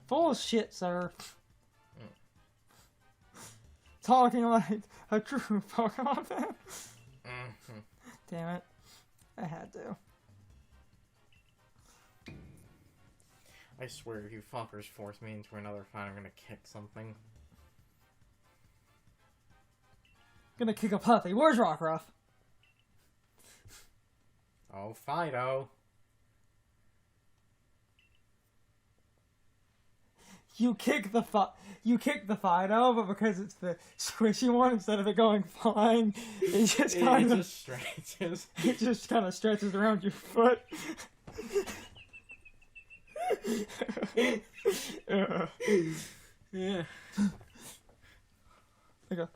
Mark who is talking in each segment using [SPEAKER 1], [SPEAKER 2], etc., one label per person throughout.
[SPEAKER 1] Full of shit, sir. Talking like a true Pokemon fan. Damn it. I had to.
[SPEAKER 2] I swear, if you fuckers force me into another fight, I'm gonna kick something.
[SPEAKER 1] Gonna kick a puppy. Where's Rockruff?
[SPEAKER 2] Oh, Fido.
[SPEAKER 1] You kick the Fido, but because it's the squishy one, instead of it going flying, it just kind of
[SPEAKER 2] stretches.
[SPEAKER 1] It just kind of stretches around your foot.
[SPEAKER 2] Yeah.
[SPEAKER 1] Okay.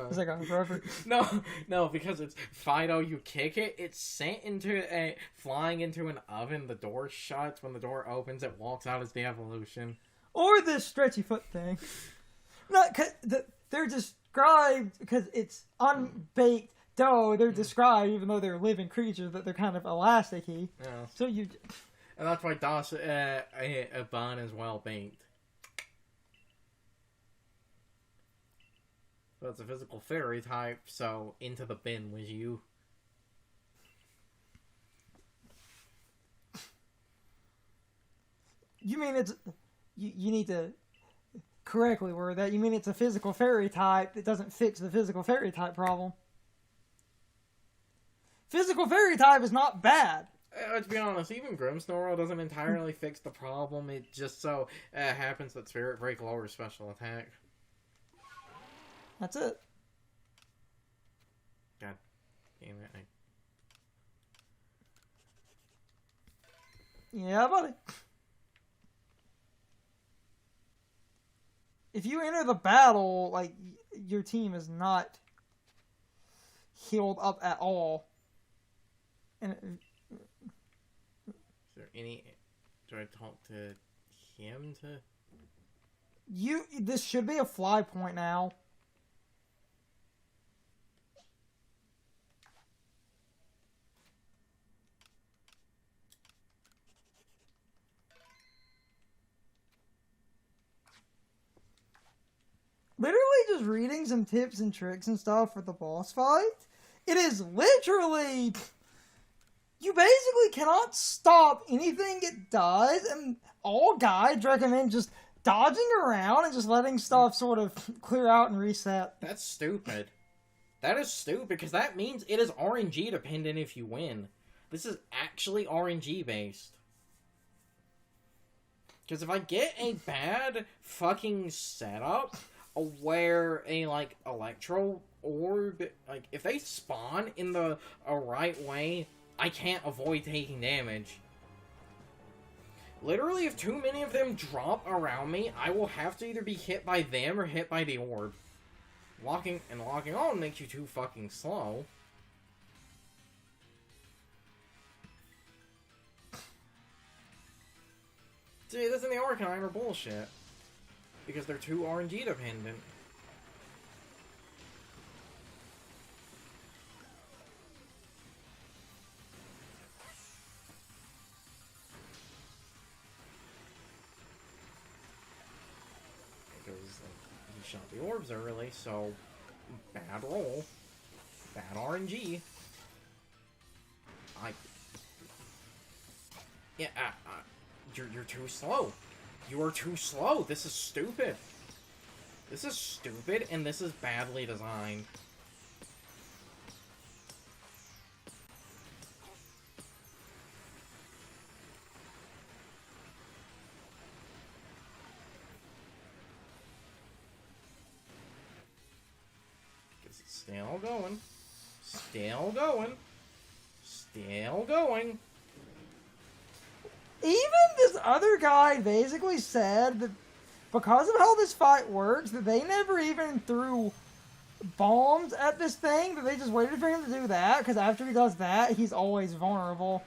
[SPEAKER 1] Is that going forever?
[SPEAKER 2] No, because it's Fido, you kick it, it's sent into flying into an oven, the door shuts, when the door opens, it walks out as the evolution.
[SPEAKER 1] Or this stretchy foot thing. Not cause they're described because it's unbaked dough. They're described, even though they're living creatures, that they're kind of elasticy.
[SPEAKER 2] Yeah.
[SPEAKER 1] So you.
[SPEAKER 2] And that's why Das a bun is well baked. So it's a physical fairy type. So into the bin with you.
[SPEAKER 1] You mean it's. You need to correctly word that. You mean it's a physical fairy type that doesn't fix the physical fairy type problem. Physical fairy type is not bad.
[SPEAKER 2] To be honest, even Grimmsnarl doesn't entirely fix the problem. It just so happens that Spirit Break lowers special attack.
[SPEAKER 1] That's it.
[SPEAKER 2] God damn it.
[SPEAKER 1] Yeah, buddy. If you enter the battle, like, your team is not healed up at all. And
[SPEAKER 2] Is there any... Do I talk to him to...
[SPEAKER 1] This should be a fly point now. Literally just reading some tips and tricks and stuff for the boss fight. It is literally... You basically cannot stop anything it does, and all guides recommend just dodging around and just letting stuff sort of clear out and reset.
[SPEAKER 2] That's stupid. That is stupid, because that means it is RNG dependent if you win. This is actually RNG based. Because if I get a bad fucking setup where a, like, Electro Orb, like, if they spawn in the right way, I can't avoid taking damage. Literally, if too many of them drop around me, I will have to either be hit by them or hit by the orb. Locking on makes you too fucking slow. See, this and the Arcanine are bullshit. Because they're too RNG dependent. Because he shot the orbs early, so bad roll. Bad RNG. Yeah, you're too slow. You are too slow. This is stupid. This is stupid, and this is badly designed. Because it's still going. Still going. Still going.
[SPEAKER 1] Even this other guy basically said that because of how this fight works, that they never even threw bombs at this thing, that they just waited for him to do that, because after he does that, he's always vulnerable.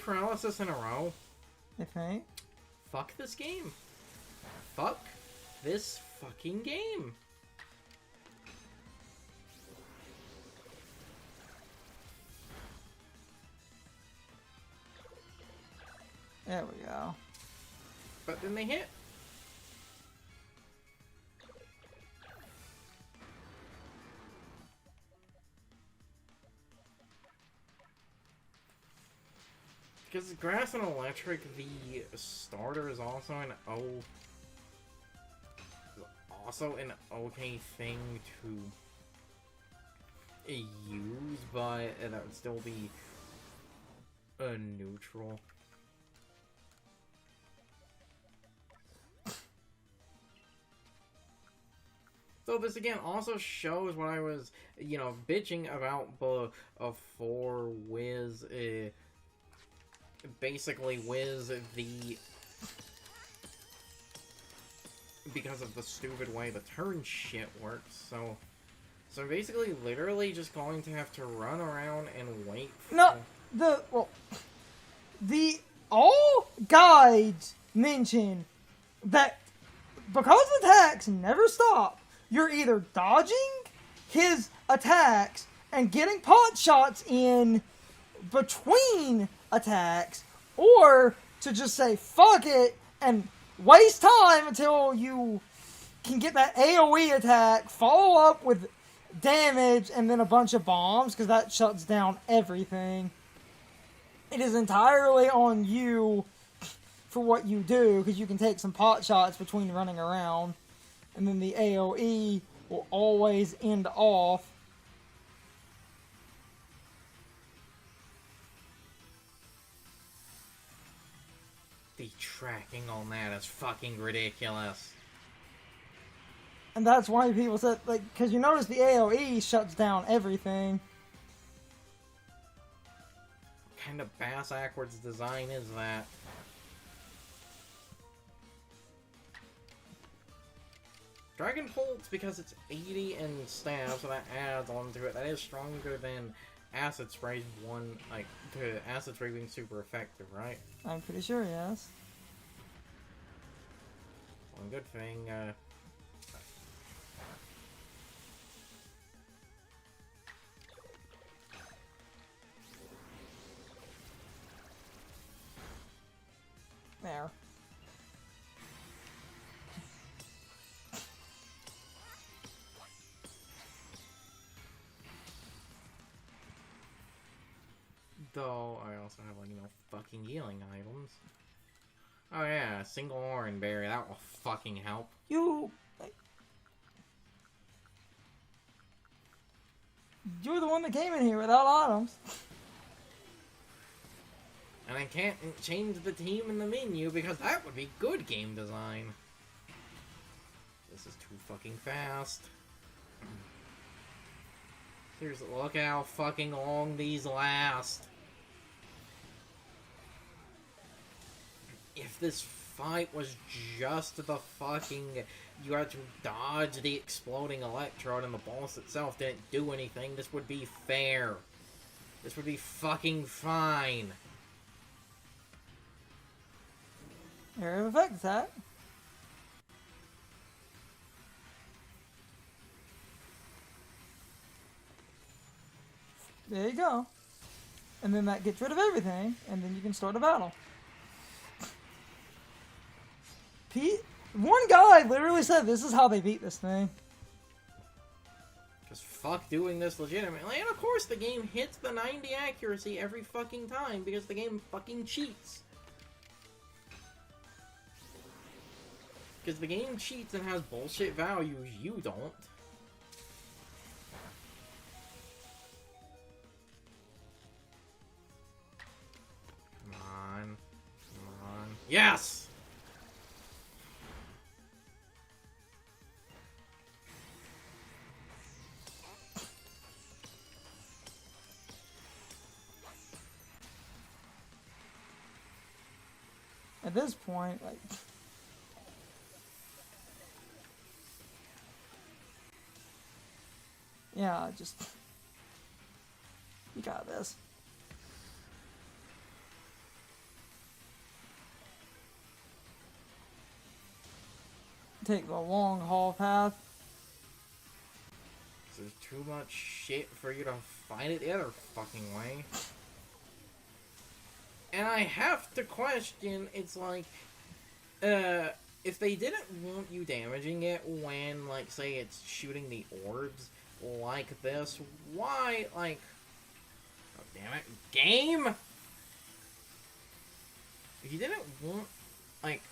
[SPEAKER 2] paralysis in a row.
[SPEAKER 1] I think.
[SPEAKER 2] Fuck this game. Fuck this fucking game.
[SPEAKER 1] There we go.
[SPEAKER 2] But then they hit. Because grass and electric, the starter is also an okay thing to use, but that would still be a neutral. So this again also shows what I was, bitching about before Wiz. Basically, Wiz because of the stupid way the turn shit works. So basically, literally just going to have to run around and wait.
[SPEAKER 1] All guides mention that because attacks never stop, you're either dodging his attacks and getting pot shots in between attacks, or to just say fuck it and waste time until you can get that AoE attack, follow up with damage, and then a bunch of bombs, because that shuts down everything. It is entirely on you for what you do, because you can take some pot shots between running around, and then the AoE will always end off.
[SPEAKER 2] The tracking on that is fucking ridiculous.
[SPEAKER 1] And that's why people said, because you notice the AoE shuts down everything.
[SPEAKER 2] What kind of bass-backwards design is that? Dragon Pulse, because it's 80 and stab, so that adds on to it. That is stronger than Acid Spray's Acid Spray being super effective, right?
[SPEAKER 1] I'm pretty sure, yes.
[SPEAKER 2] One good thing,
[SPEAKER 1] There.
[SPEAKER 2] Though, I also have, fucking healing items. Oh yeah, single orange berry, that will fucking help.
[SPEAKER 1] You're the one that came in here without items.
[SPEAKER 2] And I can't change the team in the menu because that would be good game design. This is too fucking fast. Seriously, look how fucking long these last. If this fight was just the fucking... You had to dodge the exploding electrode and the boss itself didn't do anything, this would be fair. This would be fucking fine.
[SPEAKER 1] Area of effect attack. There you go. And then that gets rid of everything, and then you can start a battle. One guy literally said this is how they beat this thing.
[SPEAKER 2] Because fuck doing this legitimately. And of course the game hits the 90 accuracy every fucking time because the game fucking cheats. Because the game cheats and has bullshit values, you don't. Come on. Come on. Yes!
[SPEAKER 1] At this point, yeah, just... You got this. take the long haul path.
[SPEAKER 2] There's too much shit for you to fight it the other fucking way. And I have to question, it's like, if they didn't want you damaging it when, like, say it's shooting the orbs like this, why, like, oh, damn it, game? If you didn't want, like...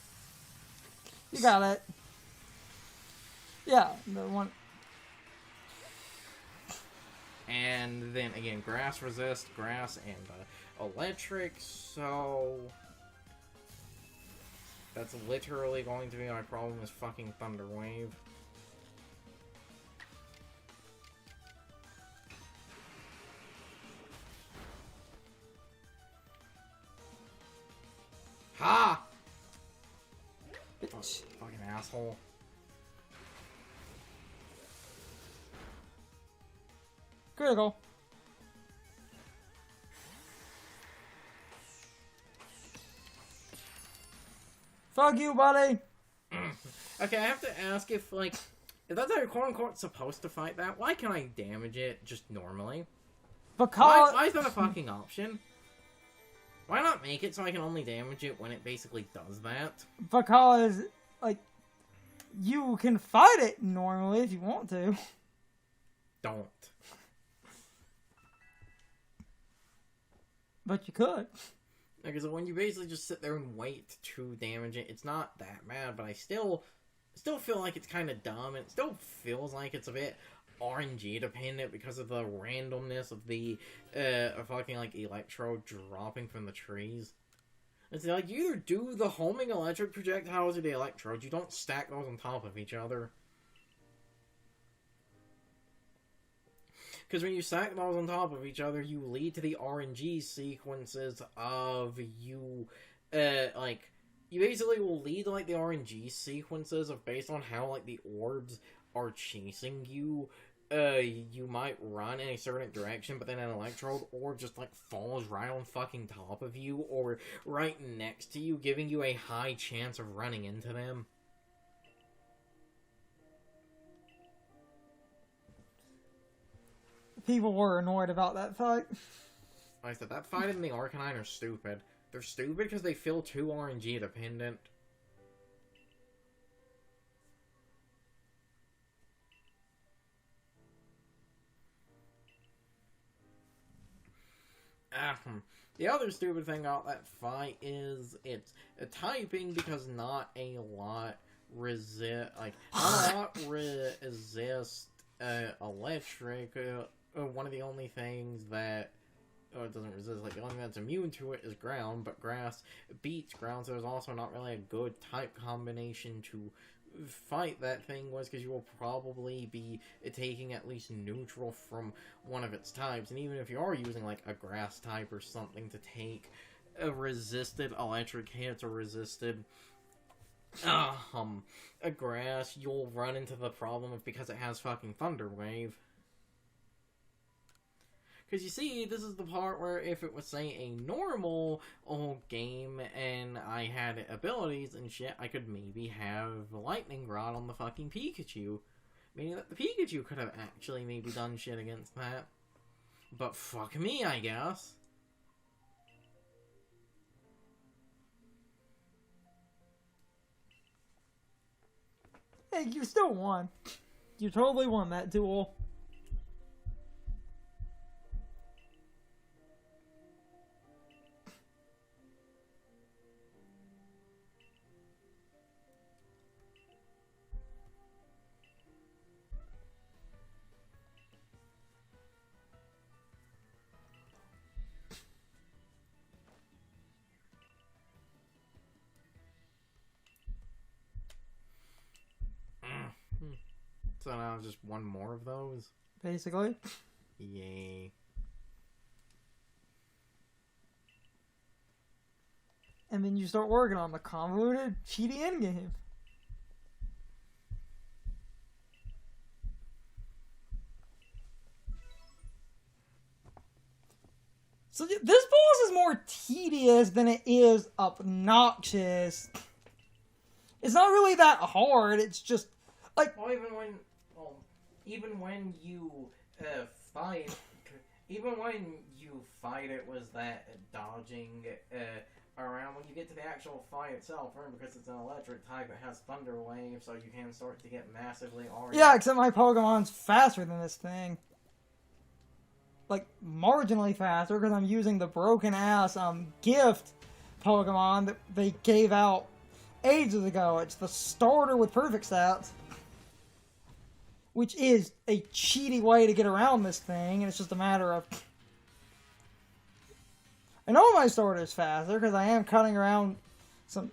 [SPEAKER 1] You got it. Yeah, the one...
[SPEAKER 2] And then, again, grass resist, grass and electric, so... That's literally going to be my problem is fucking Thunder Wave. Ha! Oh, fucking asshole.
[SPEAKER 1] Critical. Fuck you, buddy.
[SPEAKER 2] Okay, I have to ask if, like, if that's how you're quote-unquote supposed to fight that, why can't I damage it just normally?
[SPEAKER 1] Because...
[SPEAKER 2] Why is that a fucking option? Why not make it so I can only damage it when it basically does that?
[SPEAKER 1] Because, like, you can fight it normally if you want to.
[SPEAKER 2] Don't.
[SPEAKER 1] But you could.
[SPEAKER 2] Because when you basically just sit there and wait to damage it, it's not that bad, but I still feel like it's kind of dumb, and it still feels like it's a bit RNG dependent because of the randomness of the fucking, like, electro dropping from the trees. It's like, you either do the homing electric projectiles or the electrodes, you don't stack those on top of each other. Because when you stack those on top of each other, you lead to the RNG sequences of you, like, you basically will lead to, like, the RNG sequences of based on how, like, the orbs are chasing you. You might run in a certain direction, but then an electrode orb just, like, falls right on fucking top of you, or right next to you, giving you a high chance of running into them.
[SPEAKER 1] People were annoyed about that fight.
[SPEAKER 2] Like I said, that fight and the Arcanine are stupid. They're stupid because they feel too RNG dependent. The other stupid thing about that fight is it's a typing because not a lot resist, like, not a lot resist electric. One of the only things that it doesn't resist, like, the only thing that's immune to it is ground, but grass beats ground, so there's also not really a good type combination to fight that thing was, because you will probably be taking at least neutral from one of its types, and even if you are using, like, a grass type or something to take a resisted electric hits or resisted a grass, you'll run into the problem of, because it has fucking Thunder Wave. Because you see, this is the part where if it was, say, a normal old game and I had abilities and shit, I could maybe have Lightning Rod on the fucking Pikachu. Meaning that the Pikachu could have actually maybe done shit against that. But fuck me, I guess.
[SPEAKER 1] Hey, you still won. You totally won that duel.
[SPEAKER 2] So now just one more of those?
[SPEAKER 1] Basically.
[SPEAKER 2] Yay.
[SPEAKER 1] And then you start working on the convoluted, cheaty endgame. So this boss is more tedious than it is obnoxious. It's not really that hard. It's just like
[SPEAKER 2] Well, even when you fight, even when you fight, it was that dodging around. When you get to the actual fight itself, remember, because it's an electric type, it has Thunder Wave, so you can start to get massively already.
[SPEAKER 1] yeah, except my Pokemon's faster than this thing. Like marginally faster because I'm using the broken ass gift Pokemon that they gave out ages ago. It's the starter with perfect stats, which is a cheaty way to get around this thing, and it's just a matter of... I know my starter is faster, because I am cutting around some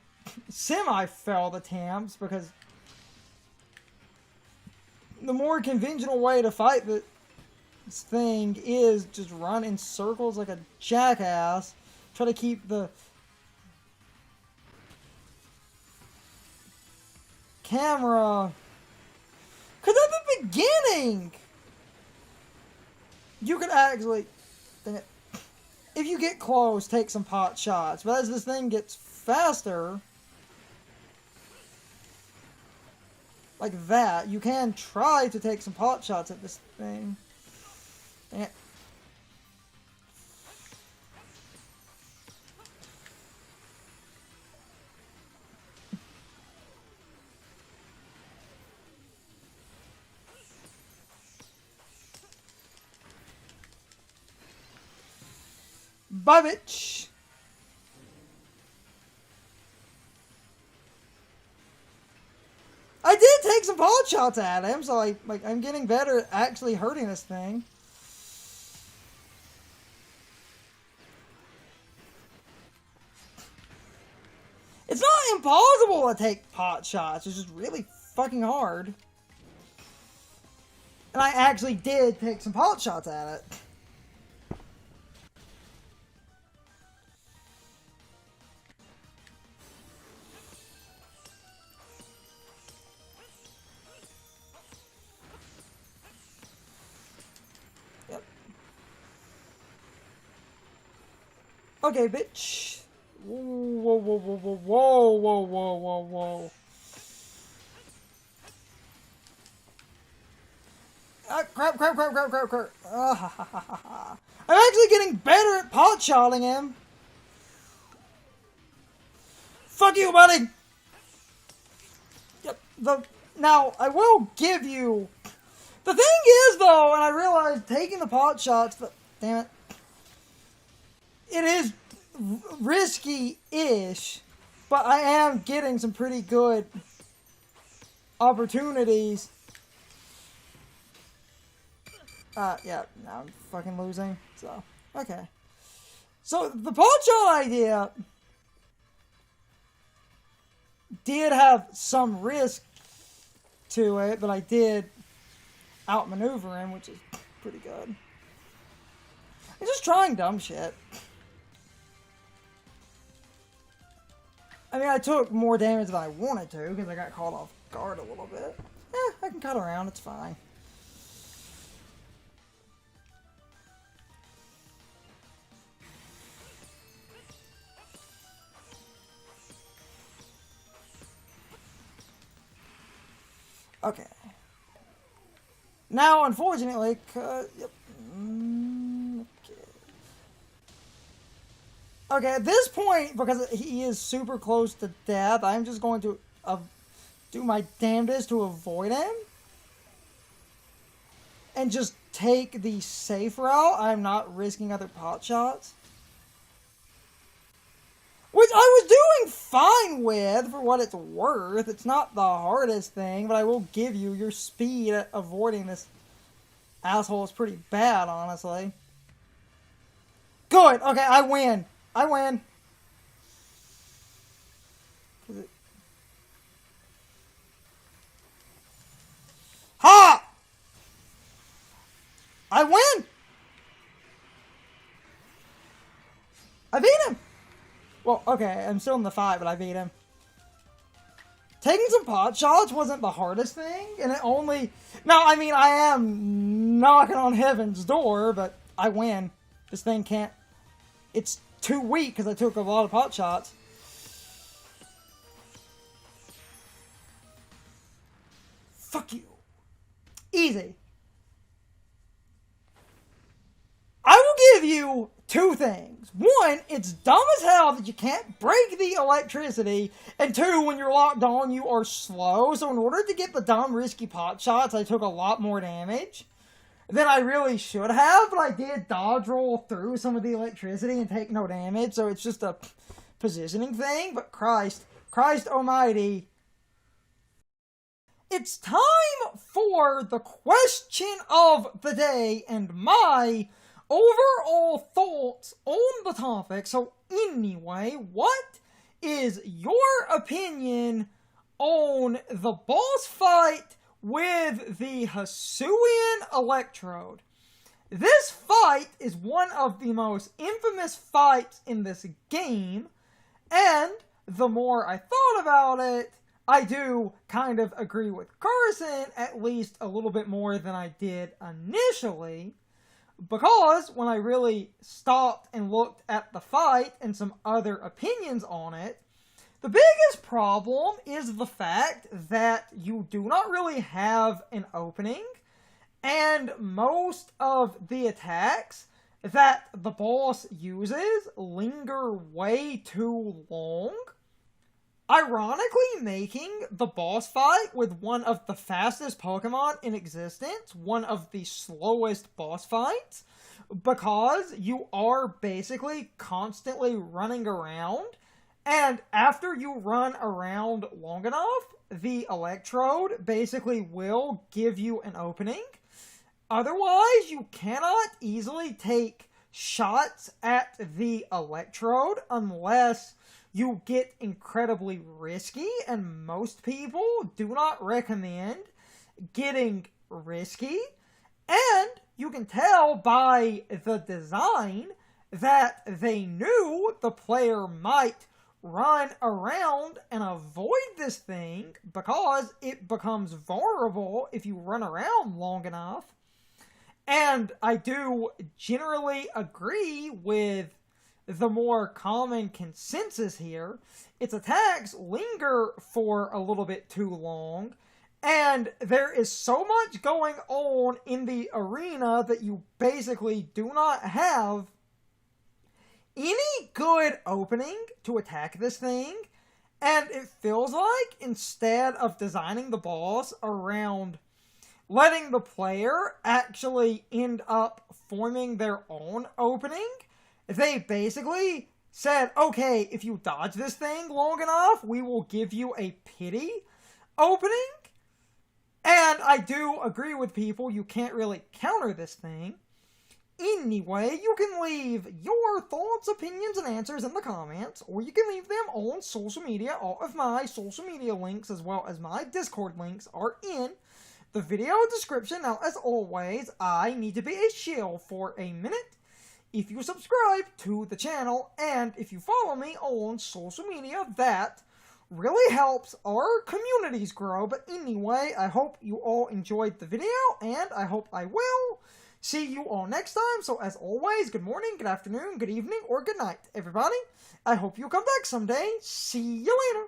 [SPEAKER 1] semi-failed attempts, because the more conventional way to fight this thing is just run in circles like a jackass, try to keep the camera... Because at the beginning, you could actually, if you get close, take some pot shots. But as this thing gets faster, like that, you can try to take some pot shots at this thing. Dang it. Bye, bitch. I did take some pot shots at him, so I'm getting better at actually hurting this thing. It's not impossible to take pot shots. It's just really fucking hard. And I actually did take some pot shots at it. Okay, bitch. Whoa, whoa, whoa, whoa, whoa, whoa, whoa, whoa, whoa. Crap. I'm actually getting better at pot-shotting him. Fuck you, buddy. Yep. Now, I will give you... The thing is, though, and I realized taking the pot shots, but damn it. It is risky-ish, but I am getting some pretty good opportunities. Yeah, now I'm fucking losing, so, okay. So, the pot shot idea did have some risk to it, but I did outmaneuver him, which is pretty good. I'm just trying dumb shit. I mean, I took more damage than I wanted to, because I got caught off guard a little bit. I can cut around, it's fine. Okay. Now, unfortunately, yep. Okay, at this point, because he is super close to death, I'm just going to do my damnedest to avoid him. And just take the safe route. I'm not risking other pot shots. Which I was doing fine with, for what it's worth. It's not the hardest thing, but I will give you your speed at avoiding this asshole is pretty bad, honestly. Good! Okay, I win. I win. Ha! I win! I beat him! Well, okay, I'm still in the fight, but I beat him. Taking some pot shots wasn't the hardest thing, and it only... Now, I mean, I am knocking on heaven's door, but I win. This thing can't... It's too weak, because I took a lot of pot shots. Fuck you. Easy. I will give you two things. One, it's dumb as hell that you can't break the electricity. And two, when you're locked on, you are slow. So in order to get the dumb, risky pot shots, I took a lot more damage than I really should have. But I did dodge roll through some of the electricity and take no damage. So it's just a positioning thing. But Christ almighty. It's time for the question of the day and my overall thoughts on the topic. So anyway, what is your opinion on the boss fight with the Hisuian Electrode? This fight is one of the most infamous fights in this game, and the more I thought about it, I do kind of agree with Carson, at least a little bit more than I did initially, because when I really stopped and looked at the fight and some other opinions on it, the biggest problem is the fact that you do not really have an opening, and most of the attacks that the boss uses linger way too long, ironically making the boss fight with one of the fastest Pokemon in existence one of the slowest boss fights, because you are basically constantly running around, and after you run around long enough, the Electrode basically will give you an opening. Otherwise, you cannot easily take shots at the Electrode unless you get incredibly risky, and most people do not recommend getting risky. And you can tell by the design that they knew the player might run around and avoid this thing because it becomes vulnerable if you run around long enough. And I do generally agree with the more common consensus here. Its attacks linger for a little bit too long, and there is so much going on in the arena that you basically do not have any good opening to attack this thing, and it feels like instead of designing the boss around letting the player actually end up forming their own opening, they basically said, okay, if you dodge this thing long enough, we will give you a pity opening. And I do agree with people, you can't really counter this thing. Anyway, you can leave your thoughts, opinions, and answers in the comments, or you can leave them on social media. All of my social media links, as well as my Discord links, are in the video description. Now, as always, I need to be a shill for a minute. If you subscribe to the channel, and if you follow me on social media, that really helps our communities grow. But anyway, I hope you all enjoyed the video, and I hope I will see you all next time. So as always, good morning, good afternoon, good evening, or good night, everybody. I hope you'll come back someday. See you later.